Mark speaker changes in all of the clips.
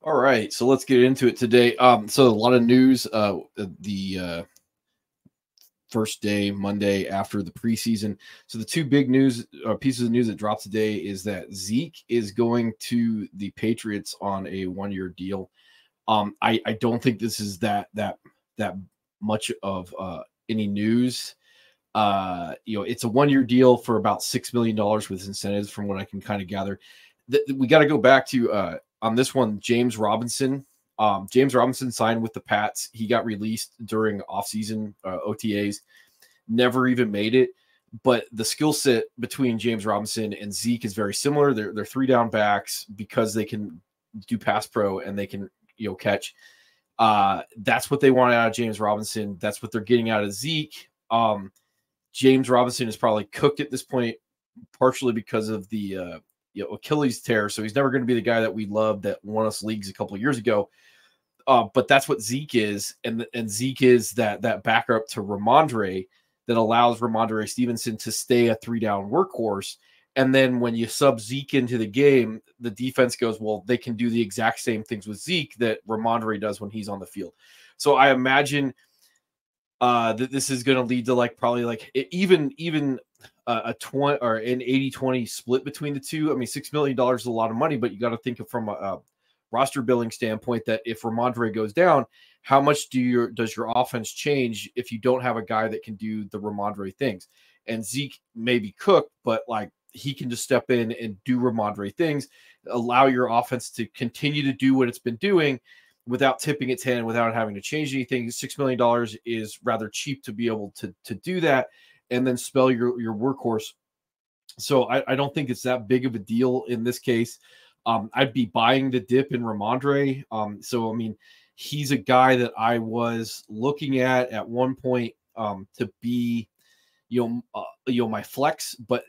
Speaker 1: All right, so let's get into it today. So a lot of news. The first day, Monday after the preseason. So the two big news pieces of news that dropped today is that Zeke is going to the Patriots on a 1-year deal. I don't think this is that much of any news. It's a 1-year deal for about $6 million with incentives, from what I can kind of gather. We got to go back to on this one, James Robinson. James Robinson signed with the Pats. He got released during offseason OTAs, never even made it. But the skill set between James Robinson and Zeke is very similar. They're three down backs because they can do pass pro and they can catch. That's what they want out of James Robinson. That's what they're getting out of Zeke. James Robinson is probably cooked at this point, partially because of the Achilles tear. So he's never going to be the guy that we loved that won us leagues a couple of years ago. But that's what Zeke is, and Zeke is that backup to Ramondre that allows Ramondre Stevenson to stay a 3-down workhorse. And then when you sub Zeke into the game, the defense goes, well, they can do the exact same things with Zeke that Ramondre does when he's on the field. So I imagine that this is going to lead to even a 20 or an 80-20 split between the two. I mean, $6 million is a lot of money, but you got to think of from a roster billing standpoint that if Ramondre goes down, how much does your offense change if you don't have a guy that can do the Ramondre things? And Zeke may be cooked, but like he can just step in and do Ramondre things, allow your offense to continue to do what it's been doing without tipping its hand, without having to change anything. $6 million is rather cheap to be able to do that and then spell your workhorse. So I don't think it's that big of a deal in this case. I'd be buying the dip in Ramondre. So, I mean, he's a guy that I was looking at one point to be, my flex, but,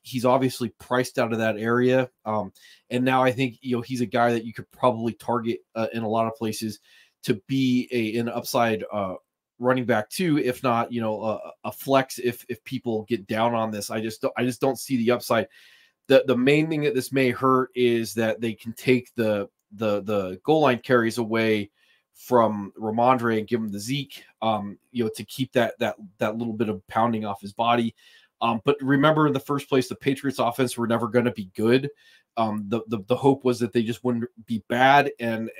Speaker 1: he's obviously priced out of that area. And now I think, he's a guy that you could probably target in a lot of places to be an upside running back too, if not, a flex if people get down on this. I just don't see the upside. The main thing that this may hurt is that they can take the goal line carries away from Ramondre and give him the Zeke, to keep that little bit of pounding off his body. But remember, in the first place, the Patriots offense were never going to be good. The hope was that they just wouldn't be bad. And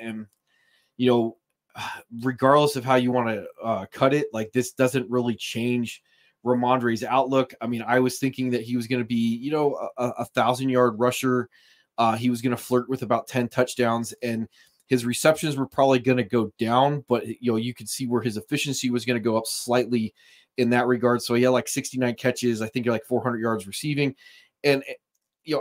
Speaker 1: regardless of how you want to cut it, like this doesn't really change Ramondre's outlook. I mean, I was thinking that he was going to be, a 1,000-yard rusher. He was going to flirt with about 10 touchdowns, and his receptions were probably going to go down, but you could see where his efficiency was going to go up slightly in that regard. So he had like 69 catches, I think like 400 yards receiving. And,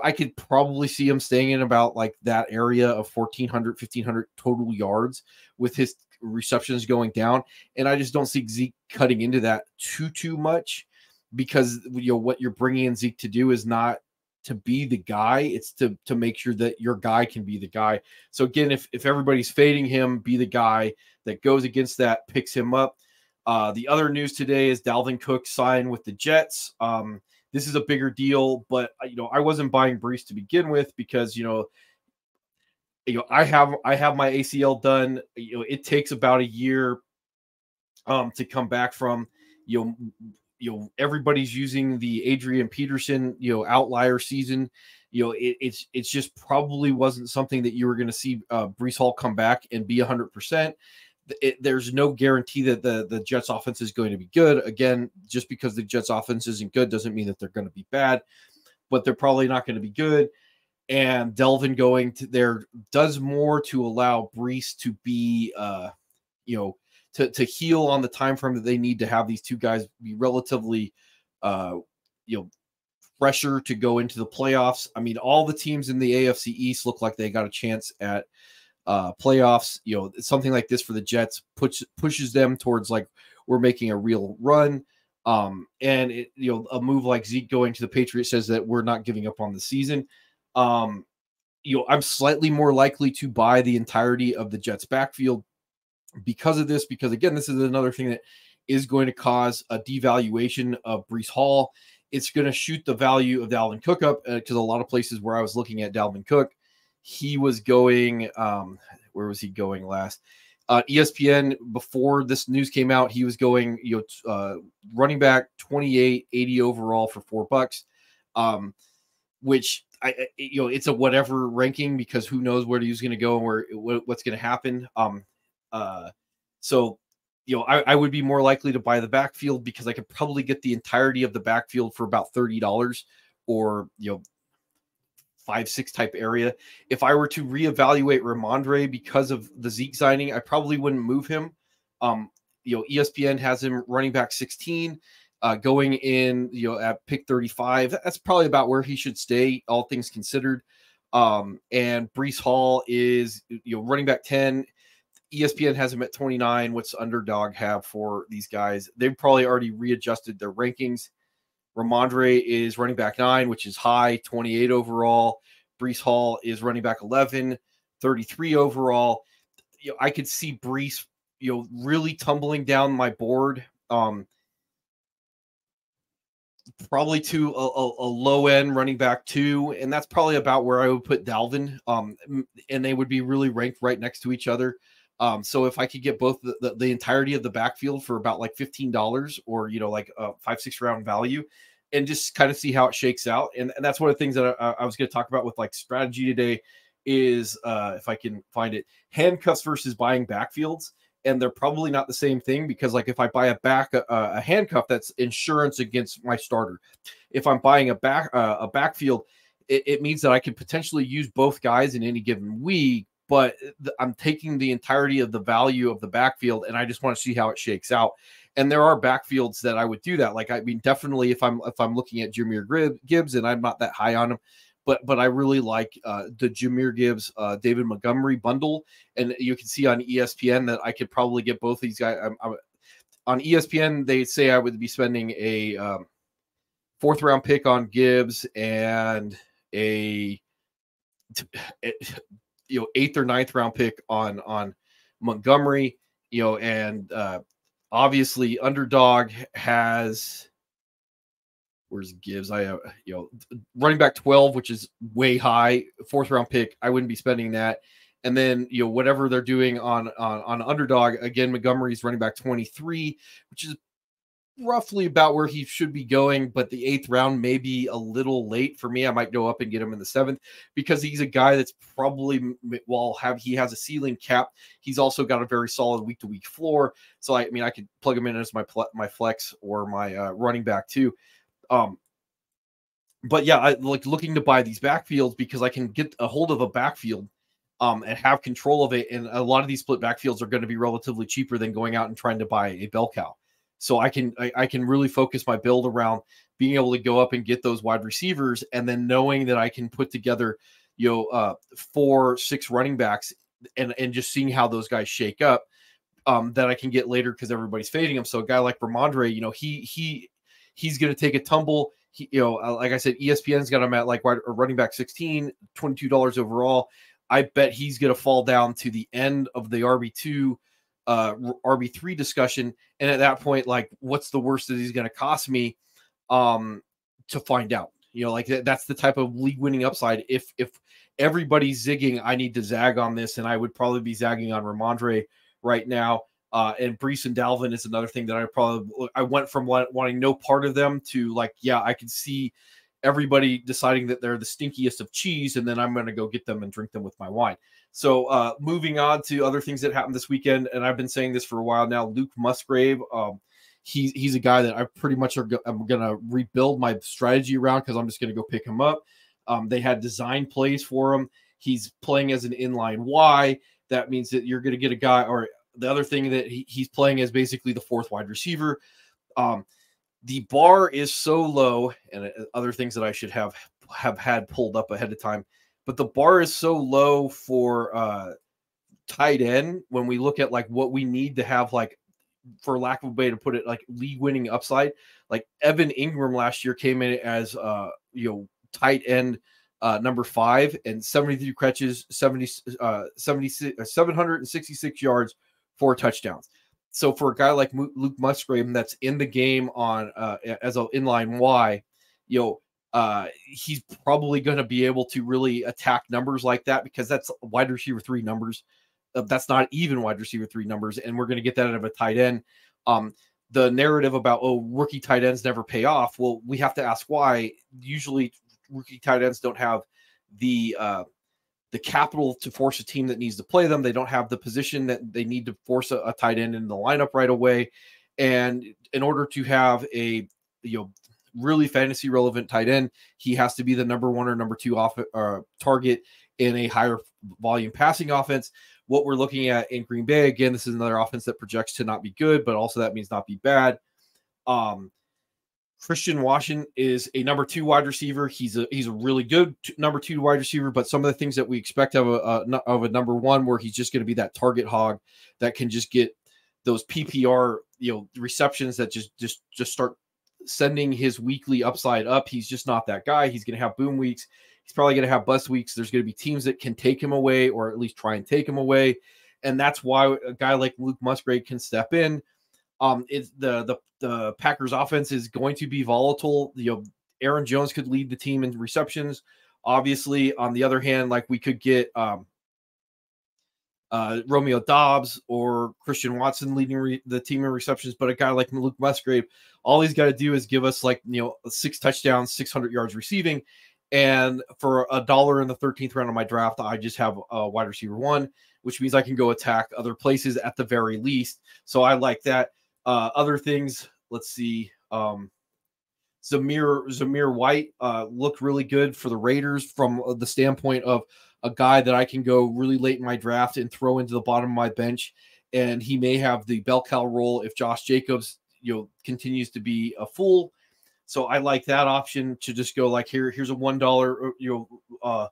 Speaker 1: I could probably see him staying in about like that area of 1,400, 1,500 total yards with his receptions going down. And I just don't see Zeke cutting into that too much, because, what you're bringing in Zeke to do is not to be the guy. It's to make sure that your guy can be the guy. So again, if everybody's fading him, be the guy that goes against that, picks him up. The other news today is Dalvin Cook signed with the Jets. This is a bigger deal, but I wasn't buying Breece to begin with because I have my ACL done. It takes about a year to come back from. Everybody's using the Adrian Peterson outlier season. It's just probably wasn't something that you were going to see Breece Hall come back and be 100%. There's no guarantee that the Jets offense is going to be good. Again, just because the Jets offense isn't good doesn't mean that they're going to be bad, but they're probably not going to be good. And Delvin going to there does more to allow Breece to be, to heal on the time frame that they need to have these two guys be relatively, fresher to go into the playoffs. I mean, all the teams in the AFC East look like they got a chance at playoffs. Something like this for the Jets pushes them towards like we're making a real run. And a move like Zeke going to the Patriots says that we're not giving up on the season. I'm slightly more likely to buy the entirety of the Jets backfield because of this, because again, this is another thing that is going to cause a devaluation of Breece Hall. It's going to shoot the value of Dalvin Cook up, because a lot of places where I was looking at Dalvin Cook, he was going, where was he going last? ESPN, before this news came out, he was going, running back 28, 80 overall for $4, which it's a whatever ranking because who knows where he's going to go and what's going to happen. So I would be more likely to buy the backfield because I could probably get the entirety of the backfield for about $30 or 5-6 type area. If I were to reevaluate Rhamondre because of the Zeke signing, I probably wouldn't move him. ESPN has him running back 16, going in, at pick 35. That's probably about where he should stay, all things considered. And Breece Hall is, running back 10. ESPN has him at 29. What's Underdog have for these guys? They've probably already readjusted their rankings. Rhamondre is running back 9, which is high, 28 overall. Breece Hall is running back 11, 33 overall. I could see Breece, really tumbling down my board, probably to a low end running back 2, and that's probably about where I would put Dalvin. And they would be really ranked right next to each other. So if I could get both the entirety of the backfield for about like $15 or, like a 5-6 round value and just kind of see how it shakes out. And that's one of the things that I was going to talk about with like strategy today is if I can find it, handcuffs versus buying backfields. And they're probably not the same thing because like if I buy a handcuff, that's insurance against my starter. If I'm buying a backfield, it means that I could potentially use both guys in any given week, but I'm taking the entirety of the value of the backfield, and I just want to see how it shakes out. And there are backfields that I would do that. Like, I mean, definitely if I'm looking at Jahmyr Gibbs, and I'm not that high on him, but I really like the Jahmyr Gibbs, David Montgomery bundle. And you can see on ESPN that I could probably get both these guys. On ESPN, they say I would be spending a 4th round pick on Gibbs and a 8th or 9th round pick on Montgomery, and obviously Underdog has, where's Gibbs? I have, running back 12, which is way high, 4th round pick. I wouldn't be spending that. And then, whatever they're doing on Underdog, again, Montgomery's running back 23, which is roughly about where he should be going, but the 8th round may be a little late for me. I might go up and get him in the 7th because he's a guy that's probably, he has a ceiling cap. He's also got a very solid week-to-week floor. So I could plug him in as my flex or my running back too. But yeah, I like looking to buy these backfields because I can get a hold of a backfield and have control of it. And a lot of these split backfields are going to be relatively cheaper than going out and trying to buy a bell cow. So I can really focus my build around being able to go up and get those wide receivers, and then knowing that I can put together, 4-6 running backs and just seeing how those guys shake up that I can get later because everybody's fading them. So a guy like Rhamondre, he's going to take a tumble. Like I said, ESPN's got him at like running back 16, $22 overall. I bet he's going to fall down to the end of the RB2, RB3 discussion. And at that point, like, what's the worst that he's going to cost me to find out? That's the type of league winning upside. If everybody's zigging, I need to zag on this, and I would probably be zagging on Rhamondre right now. And Breece and Dalvin is another thing that I went from wanting no part of them to like, yeah, I can see everybody deciding that they're the stinkiest of cheese, and then I'm going to go get them and drink them with my wine. So moving on to other things that happened this weekend, and I've been saying this for a while now, Luke Musgrave, he's a guy that I pretty much I'm going to rebuild my strategy around because I'm just going to go pick him up. They had design plays for him. He's playing as an inline Y. That means that you're going to get a guy, or the other thing that he's playing as basically the 4th wide receiver. The bar is so low, and other things that I should have had pulled up ahead of time, but the bar is so low for tight end when we look at like what we need to have, like, for lack of a way to put it, like league winning upside. Like Evan Ingram last year came in as tight end number 5 and 73 catches, 766 yards, 4 touchdowns. So for a guy like Luke Musgrave that's in the game on as an inline Y, he's probably going to be able to really attack numbers like that, because that's wide receiver 3 numbers. That's not even wide receiver 3 numbers, and we're going to get that out of a tight end. The narrative about, oh, rookie tight ends never pay off. Well, we have to ask why. Usually rookie tight ends don't have the capital to force a team that needs to play them. They don't have the position that they need to force a tight end in the lineup right away. And in order to have a really fantasy relevant tight end, he has to be the number 1 or number 2 target in a higher volume passing offense. What we're looking at in Green Bay, again, this is another offense that projects to not be good, but also that means not be bad. Christian Watson is a number 2 wide receiver. He's a really good number 2 wide receiver, but some of the things that we expect of a number 1, where he's just going to be that target hog that can just get those PPR receptions that just start sending his weekly upside up. He's just not that guy. He's going to have boom weeks. He's probably going to have bust weeks. There's going to be teams that can take him away, or at least try and take him away. And that's why a guy like Luke Musgrave can step in. It's the Packers offense is going to be volatile. Aaron Jones could lead the team in receptions. Obviously, on the other hand, like, we could get Romeo Doubs or Christian Watson leading the team in receptions, but a guy like Luke Musgrave, all he's got to do is give us 6 touchdowns, 600 yards receiving. And for $1 in the 13th round of my draft, I just have a wide receiver 1, which means I can go attack other places at the very least. So I like that. Other things, let's see. Zamir White looked really good for the Raiders from the standpoint of a guy that I can go really late in my draft and throw into the bottom of my bench. And he may have the bell cow role if Josh Jacobs, continues to be a fool. So I like that option to just go like, here's a $1,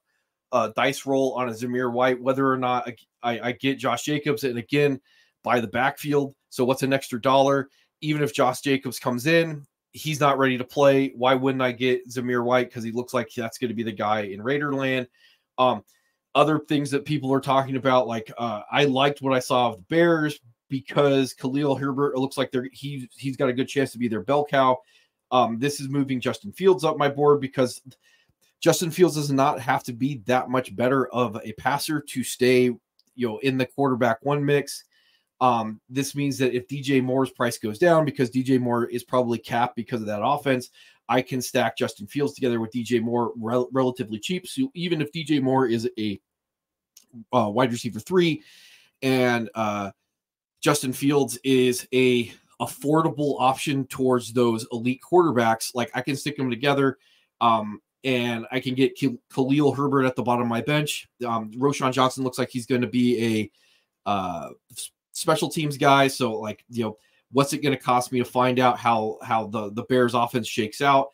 Speaker 1: dice roll on a Zamir White, whether or not I get Josh Jacobs, and again, by the backfield. So what's an extra $1? Even if Josh Jacobs comes in, he's not ready to play. Why wouldn't I get Zamir White? Because he looks like that's going to be the guy in Raiderland. Other things that people are talking about, like I liked what I saw of the Bears, because Khalil Herbert, it looks like he's got a good chance to be their bell cow. This is moving Justin Fields up my board, because Justin Fields does not have to be that much better of a passer to stay, in the quarterback 1 mix. This means that if DJ Moore's price goes down, because DJ Moore is probably capped because of that offense, I can stack Justin Fields together with DJ Moore relatively cheap. So even if DJ Moore is a wide receiver 3 and Justin Fields is a affordable option towards those elite quarterbacks, like, I can stick them together. And I can get Khalil Herbert at the bottom of my bench. Roschon Johnson looks like he's going to be a special teams guy. So, like, what's it going to cost me to find out how the Bears offense shakes out?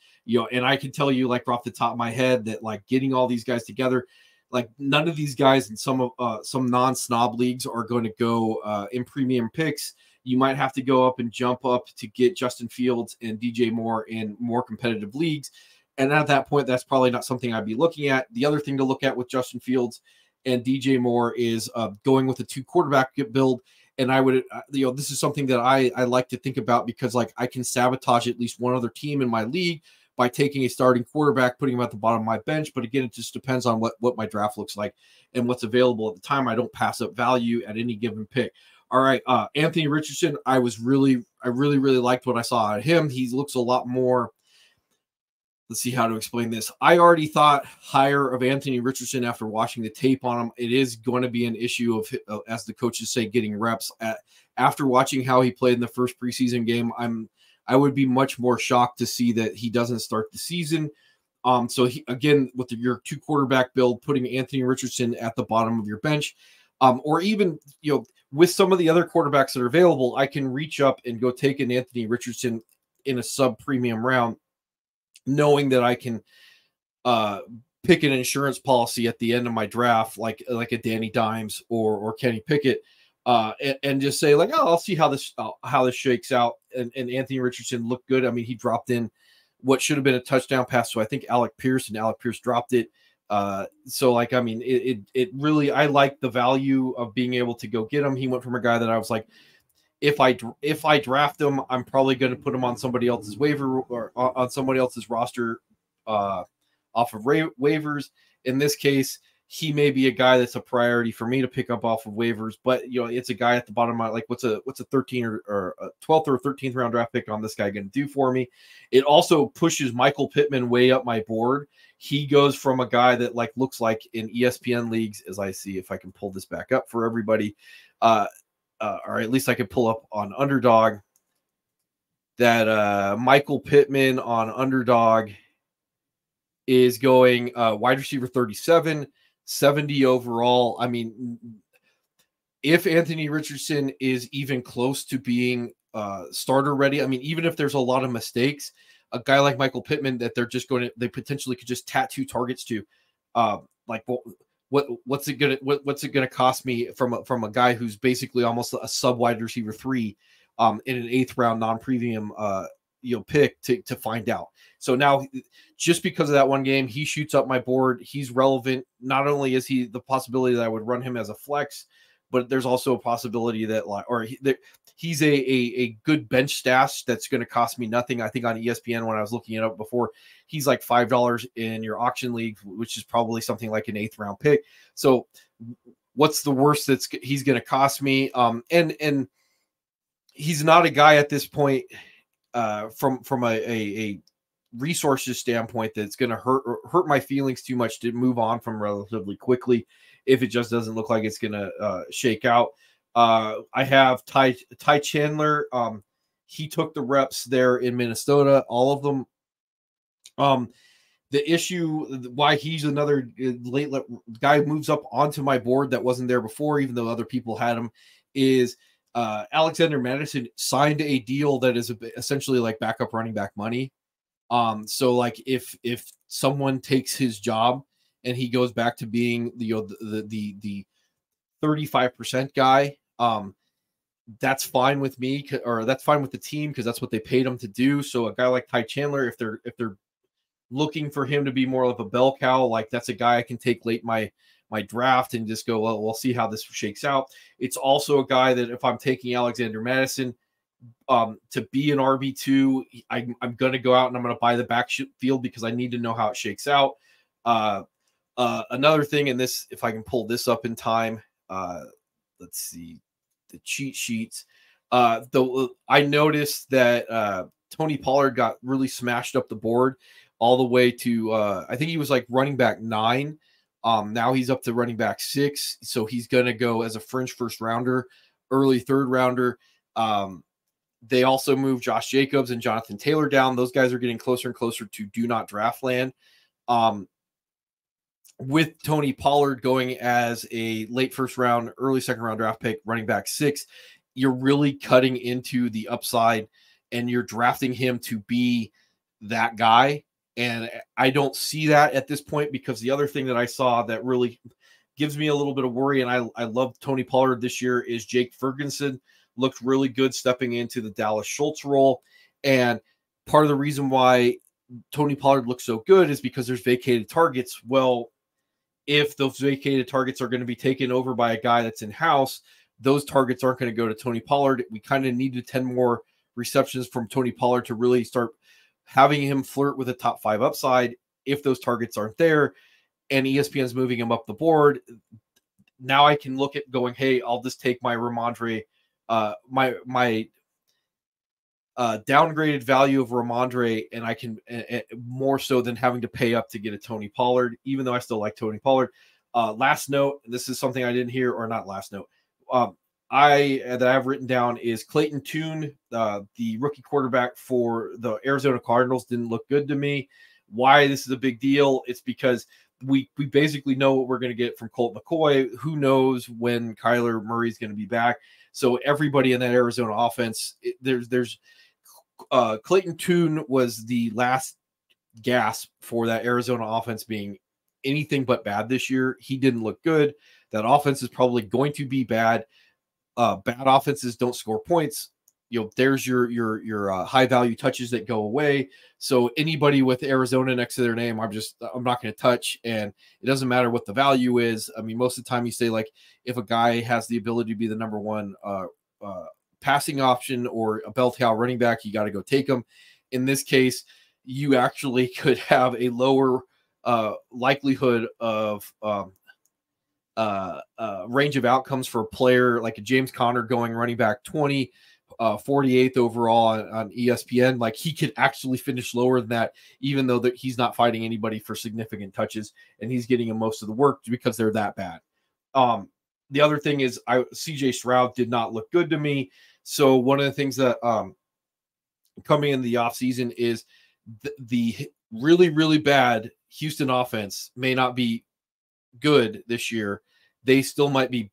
Speaker 1: And I can tell you, like, off the top of my head, that, like, getting all these guys together, like, none of these guys in some non-snob leagues are going to go in premium picks. You might have to go up and jump up to get Justin Fields and DJ Moore in more competitive leagues. And at that point, that's probably not something I'd be looking at. The other thing to look at with Justin Fields and DJ Moore is going with a 2 quarterback build. And I would, this is something that I like to think about, because, like, I can sabotage at least one other team in my league by taking a starting quarterback, putting him at the bottom of my bench. But again, it just depends on what my draft looks like and what's available at the time. I don't pass up value at any given pick. All right, Anthony Richardson, I really liked what I saw out of him. He looks a lot more. Let's see how to explain this. I already thought higher of Anthony Richardson after watching the tape on him. It is going to be an issue of, as the coaches say, getting reps. After watching how he played in the first preseason game, I would be much more shocked to see that he doesn't start the season. So again, with your 2 quarterback build, putting Anthony Richardson at the bottom of your bench, or even, with some of the other quarterbacks that are available, I can reach up and go take an Anthony Richardson in a sub-premium round, knowing that I can pick an insurance policy at the end of my draft, like a Danny Dimes or Kenny Pickett, and just say, like, oh, I'll see how this shakes out. And Anthony Richardson looked good. I mean, he dropped in what should have been a touchdown pass, so I think Alec Pierce dropped it. So, like, I mean, it really, I like the value of being able to go get him. He went from a guy that I was like, if I draft him, I'm probably going to put him on somebody else's waiver or on somebody else's roster off of waivers. In this case, he may be a guy that's a priority for me to pick up off of waivers, but it's a guy at the bottom of like what's a 13 or a 12th or 13th round draft pick on this guy going to do for me. It also pushes Michael Pittman way up my board. He goes from a guy that like looks like in ESPN leagues, as I see if I can pull this back up for everybody, or at least I could pull up on Underdog, that Michael Pittman on Underdog is going wide receiver 37, 70 overall. I mean, if Anthony Richardson is even close to being starter ready, I mean, even if there's a lot of mistakes, a guy like Michael Pittman that they potentially could just tattoo targets to, like what's it gonna cost me from a guy who's basically almost a sub wide receiver 3 in an 8th round non-premium pick to find out. So now, just because of that one game, he shoots up my board. He's relevant. Not only is he the possibility that I would run him as a flex, but there's also a possibility that he's a good bench stash that's going to cost me nothing. I think on ESPN, when I was looking it up before, he's like $5 in your auction league, which is probably something like an 8th round pick. So what's the worst he's going to cost me? And he's not a guy at this point from a resources standpoint that's going to hurt my feelings too much to move on from relatively quickly if it just doesn't look like it's going to shake out. I have Ty Chandler. He took the reps there in Minnesota, all of them. The issue why he's another late guy moves up onto my board that wasn't there before, even though other people had him, is Alexander Mattison signed a deal that is essentially like backup running back money. So like if someone takes his job and he goes back to being the 35% guy, that's fine with me, or that's fine with the team because that's what they paid him to do. So a guy like Ty Chandler, if they're looking for him to be more of a bell cow, like that's a guy I can take late my draft and just go, well, we'll see how this shakes out. It's also a guy that if I'm taking Alexander Mattison to be an RB2, I'm going to go out and I'm going to buy the backfield because I need to know how it shakes out. Another thing in this, if I can pull this up in time, let's see the cheat sheets. I noticed that Tony Pollard got really smashed up the board all the way to, I think he was like running back 9. Now he's up to running back 6. So he's going to go as a fringe first rounder, early third rounder. They also moved Josh Jacobs and Jonathan Taylor down. Those guys are getting closer and closer to do not draft land. With Tony Pollard going as a late first round, early second round draft pick, running back 6, you're really cutting into the upside and you're drafting him to be that guy. And I don't see that at this point, because the other thing that I saw that really gives me a little bit of worry, and I love Tony Pollard this year, is Jake Ferguson looked really good stepping into the Dallas Schultz role. And part of the reason why Tony Pollard looks so good is because there's vacated targets. Well, if those vacated targets are going to be taken over by a guy that's in-house, those targets aren't going to go to Tony Pollard. We kind of needed 10 more receptions from Tony Pollard to really start having him flirt with a top 5 upside. If those targets aren't there and ESPN's moving him up the board, now I can look at going, hey, I'll just take my Ramondre, my downgraded value of Ramondre, and I can more so than having to pay up to get a Tony Pollard, even though I still like Tony Pollard. Last note, this is something I didn't hear, or not last note, that I've written down is Clayton Tune, the rookie quarterback for the Arizona Cardinals, didn't look good to me. Why this is a big deal? It's because we basically know what we're going to get from Colt McCoy. Who knows when Kyler Murray is going to be back? So everybody in that Arizona offense, there's Clayton Tune was the last gasp for that Arizona offense being anything but bad this year. He didn't look good. That offense is probably going to be bad. Bad offenses don't score points. There's your high value touches that go away. So anybody with Arizona next to their name, I'm not going to touch. And it doesn't matter what the value is. I mean, most of the time you say, like, if a guy has the ability to be the number one passing option or a bell cow running back, you got to go take him. In this case, you actually could have a lower likelihood of range of outcomes for a player like a James Conner going running back 20, 48th overall on ESPN. Like, he could actually finish lower than that, even though that he's not fighting anybody for significant touches and he's getting him most of the work because they're that bad. The other thing is CJ Stroud did not look good to me. So one of the things that coming in the offseason is the really, really bad Houston offense may not be good this year. They still might be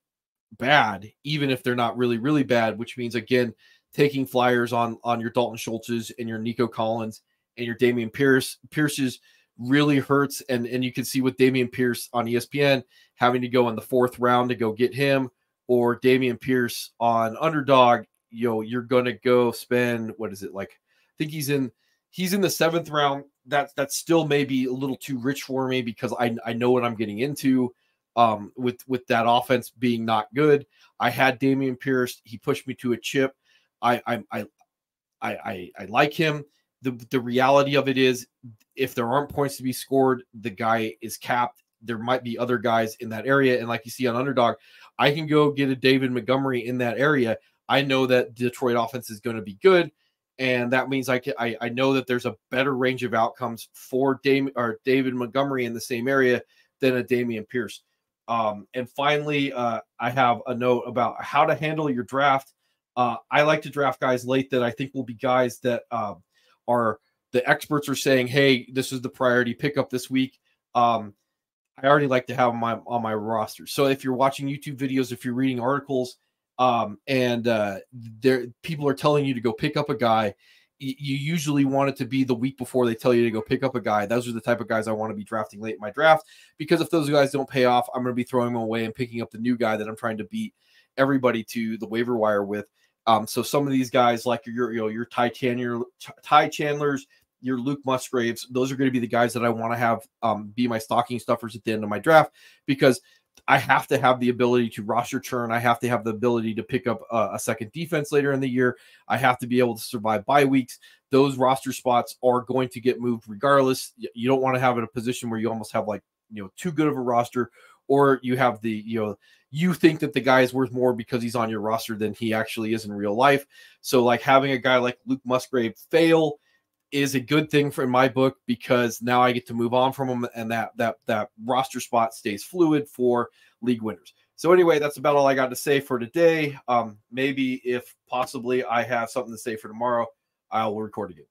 Speaker 1: bad, even if they're not really, really bad, which means, again, taking flyers on your Dalton Schultz's and your Nico Collins and your Dameon Pierce's really hurts. And you can see with Dameon Pierce on ESPN having to go in the 4th round to go get him, or Dameon Pierce on Underdog, you're going to go spend, what is it? Like, I think he's in the 7th round. That's still maybe a little too rich for me because I know what I'm getting into with that offense being not good. I had Dameon Pierce. He pushed me to a chip. I like him. The reality of it is, if there aren't points to be scored, the guy is capped. There might be other guys in that area. And like you see on Underdog, I can go get a David Montgomery in that area. I know that Detroit offense is going to be good. And that means I know that there's a better range of outcomes for David Montgomery in the same area than a Dameon Pierce. And finally, I have a note about how to handle your draft. I like to draft guys late that I think will be guys that are the experts are saying, hey, this is the priority pickup this week. I already like to have them on my roster. So if you're watching YouTube videos, if you're reading articles, and people are telling you to go pick up a guy, you usually want it to be the week before they tell you to go pick up a guy. Those are the type of guys I want to be drafting late in my draft, because if those guys don't pay off, I'm going to be throwing them away and picking up the new guy that I'm trying to beat everybody to the waiver wire with. So some of these guys, like your Ty Chandlers, your Luke Musgraves, those are going to be the guys that I want to have be my stocking stuffers at the end of my draft, because I have to have the ability to roster churn. I have to have the ability to pick up a second defense later in the year. I have to be able to survive bye weeks. Those roster spots are going to get moved regardless. You don't want to have it in a position where you almost have too good of a roster, or you have you think that the guy is worth more because he's on your roster than he actually is in real life. So like having a guy like Luke Musgrave fail is a good thing in my book, because now I get to move on from him, and that roster spot stays fluid for league winners. So anyway, that's about all I got to say for today. Maybe if possibly I have something to say for tomorrow, I'll record again.